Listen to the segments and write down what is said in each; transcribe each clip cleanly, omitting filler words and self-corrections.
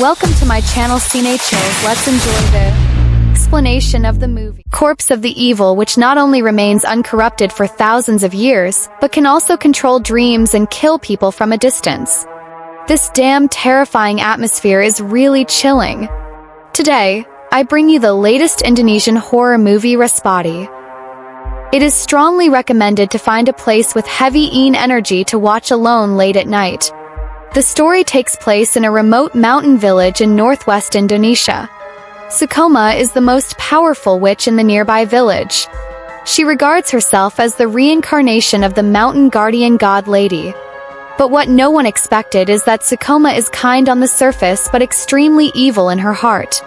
Welcome to my channel Cine Chills. Let's enjoy the explanation of the movie. Corpse of the evil, which not only remains uncorrupted for thousands of years, but can also control dreams and kill people from a distance. This damn terrifying atmosphere is really chilling. Today, I bring you the latest Indonesian horror movie Respati. It is strongly recommended to find a place with heavy energy to watch alone late at night. The story takes place in a remote mountain village in northwest Indonesia. Sukoma is the most powerful witch in the nearby village. She regards herself as the reincarnation of the mountain guardian god lady. But what no one expected is that Sukoma is kind on the surface but extremely evil in her heart.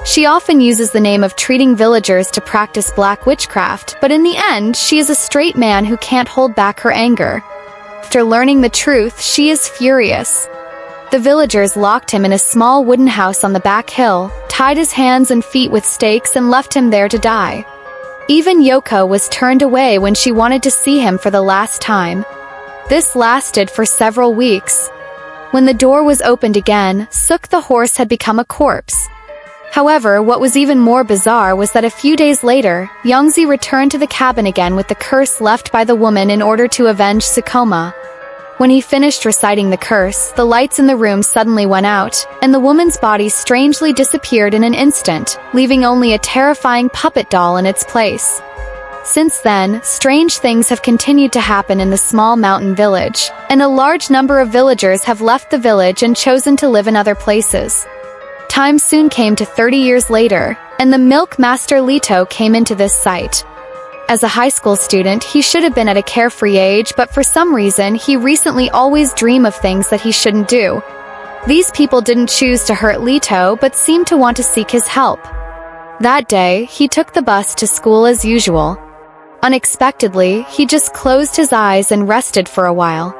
She often uses the name of treating villagers to practice black witchcraft, but in the end, she is a straight man who can't hold back her anger. After learning the truth, she is furious. The villagers locked him in a small wooden house on the back hill, tied his hands and feet with stakes and left him there to die. Even Yoko was turned away when she wanted to see him for the last time. This lasted for several weeks. When the door was opened again, Suk the horse had become a corpse. However, what was even more bizarre was that a few days later, Yongzi returned to the cabin again with the curse left by the woman in order to avenge Sukoma. When he finished reciting the curse, the lights in the room suddenly went out, and the woman's body strangely disappeared in an instant, leaving only a terrifying puppet doll in its place. Since then, strange things have continued to happen in the small mountain village, and a large number of villagers have left the village and chosen to live in other places. Time soon came to 30 years later, and the milk master Lito came into this site. As a high school student, he should have been at a carefree age, but for some reason, he recently always dream of things that he shouldn't do. These people didn't choose to hurt Lito, but seemed to want to seek his help. That day, he took the bus to school as usual. Unexpectedly, he just closed his eyes and rested for a while.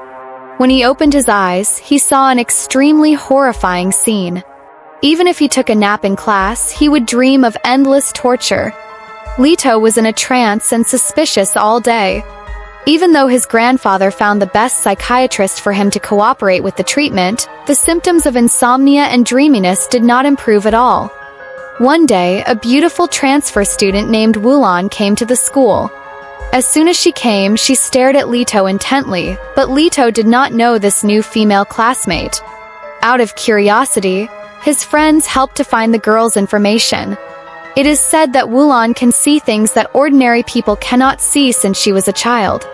When he opened his eyes, he saw an extremely horrifying scene. Even if he took a nap in class, he would dream of endless torture. Lito was in a trance and suspicious all day. Even though his grandfather found the best psychiatrist for him to cooperate with the treatment, the symptoms of insomnia and dreaminess did not improve at all. One day, a beautiful transfer student named Wulan came to the school. As soon as she came, she stared at Lito intently, but Lito did not know this new female classmate. Out of curiosity, his friends helped to find the girl's information. It is said that Wulan can see things that ordinary people cannot see since she was a child.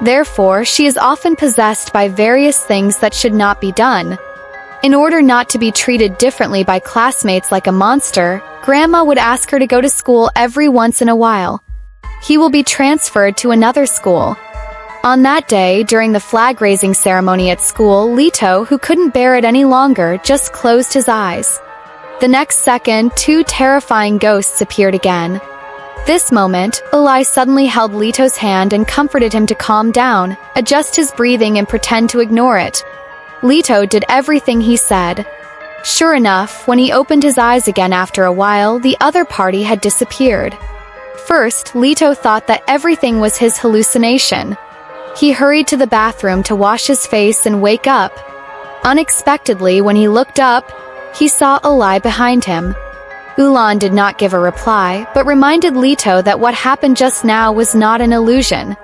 Therefore, she is often possessed by various things that should not be done. In order not to be treated differently by classmates like a monster, Grandma would ask her to go to school every once in a while. He will be transferred to another school. On that day, during the flag-raising ceremony at school, Lito, who couldn't bear it any longer, just closed his eyes. The next second, two terrifying ghosts appeared again. This moment, Eli suddenly held Lito's hand and comforted him to calm down, adjust his breathing and pretend to ignore it. Lito did everything he said. Sure enough, when he opened his eyes again after a while, the other party had disappeared. First, Lito thought that everything was his hallucination. He hurried to the bathroom to wash his face and wake up. Unexpectedly, when he looked up, he saw Eli behind him. Ulan did not give a reply, but reminded Lito that what happened just now was not an illusion.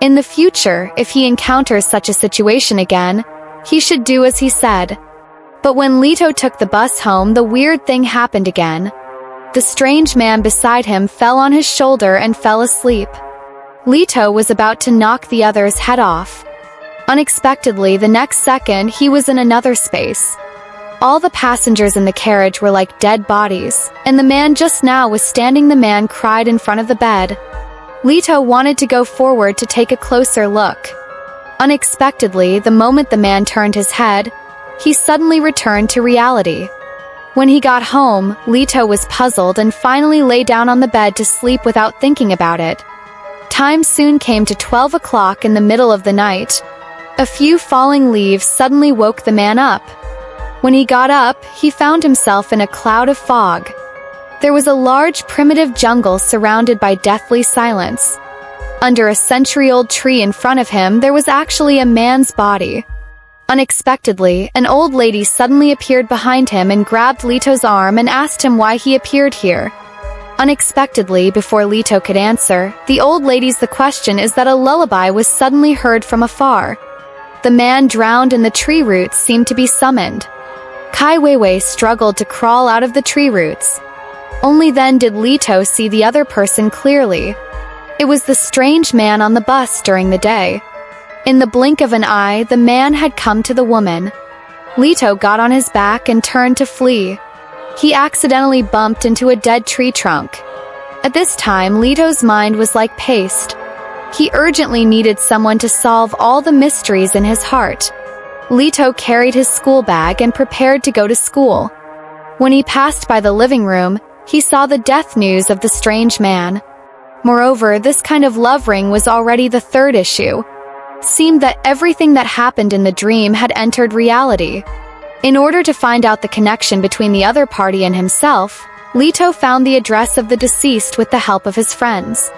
In the future, if he encounters such a situation again, he should do as he said. But when Lito took the bus home, the weird thing happened again. The strange man beside him fell on his shoulder and fell asleep. Lito was about to knock the other's head off. Unexpectedly, the next second, he was in another space. All the passengers in the carriage were like dead bodies, and the man just now was standing. The man cried in front of the bed. Lito wanted to go forward to take a closer look. Unexpectedly, the moment the man turned his head, he suddenly returned to reality. When he got home, Lito was puzzled and finally lay down on the bed to sleep without thinking about it. Time soon came to 12 o'clock in the middle of the night. A few falling leaves suddenly woke the man up. When he got up, he found himself in a cloud of fog. There was a large primitive jungle surrounded by deathly silence. Under a century-old tree in front of him, there was actually a man's body. Unexpectedly, an old lady suddenly appeared behind him and grabbed Lito's arm and asked him why he appeared here. Unexpectedly, before Lito could answer, the old lady's question is that a lullaby was suddenly heard from afar. The man drowned in the tree roots seemed to be summoned. Kai Weiwei struggled to crawl out of the tree roots. Only then did Lito see the other person clearly. It was the strange man on the bus during the day. In the blink of an eye, the man had come to the woman. Lito got on his back and turned to flee. He accidentally bumped into a dead tree trunk. At this time, Lito's mind was like paste. He urgently needed someone to solve all the mysteries in his heart. Lito carried his school bag and prepared to go to school. When he passed by the living room, he saw the death news of the strange man. Moreover, this kind of love ring was already the third issue. Seemed that everything that happened in the dream had entered reality. In order to find out the connection between the other party and himself, Lito found the address of the deceased with the help of his friends.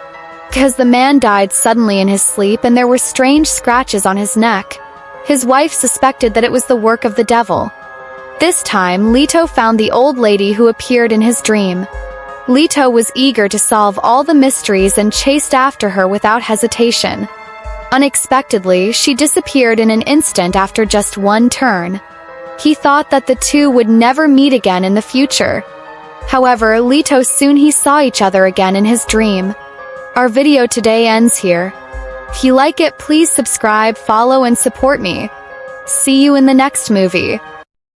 Because the man died suddenly in his sleep and there were strange scratches on his neck, his wife suspected that it was the work of the devil. This time, Lito found the old lady who appeared in his dream. Lito was eager to solve all the mysteries and chased after her without hesitation. Unexpectedly, she disappeared in an instant after just one turn. He thought that the two would never meet again in the future. However, Lito soon saw each other again in his dream. Our video today ends here. If you like it, please subscribe, follow, and support me. See you in the next movie.